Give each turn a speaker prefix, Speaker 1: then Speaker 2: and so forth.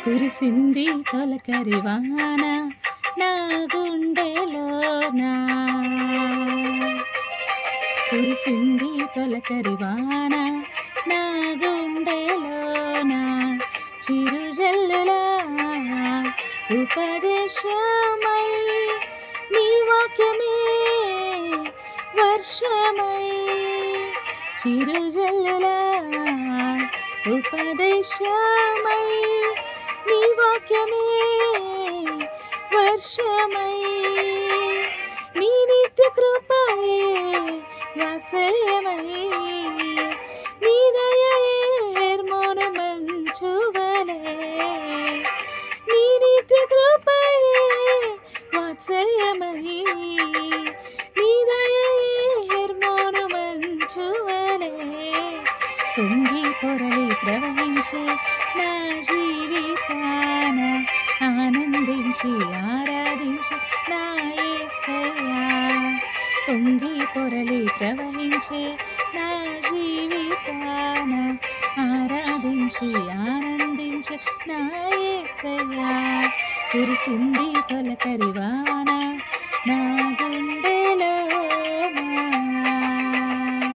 Speaker 1: కురిసింది తొలకరి వాన నా గుండెలోన, కురిసింది తొలకరి వాన నా గుండెలోన, చిరుజల్లులా ఉపదేశమై నీ వాక్యమే వర్షమై, చిరుజల్లులా ఉపదేశమై నీ వాక్యమే వర్షమై, నీ నిత్య కృపయే వాత్సల్యమై, నీ దయయే హెర్మోను మంచువలే, నీ నిత్య కృపయే వాత్సల్యమై, నీ దయయే హెర్మోను మంచువలే, పొంగి పొరలి ప్రవహించే నా జీవితాన ఆనందించి ఆరాధించి నా యేసయ్యా, పొంగి పొరలి ప్రవహించే నా జీవితాన ఆరాధించి ఆనందించి నా యేసయ్యా, కురిసింది తొలకరి వాన నా గుండెలోన.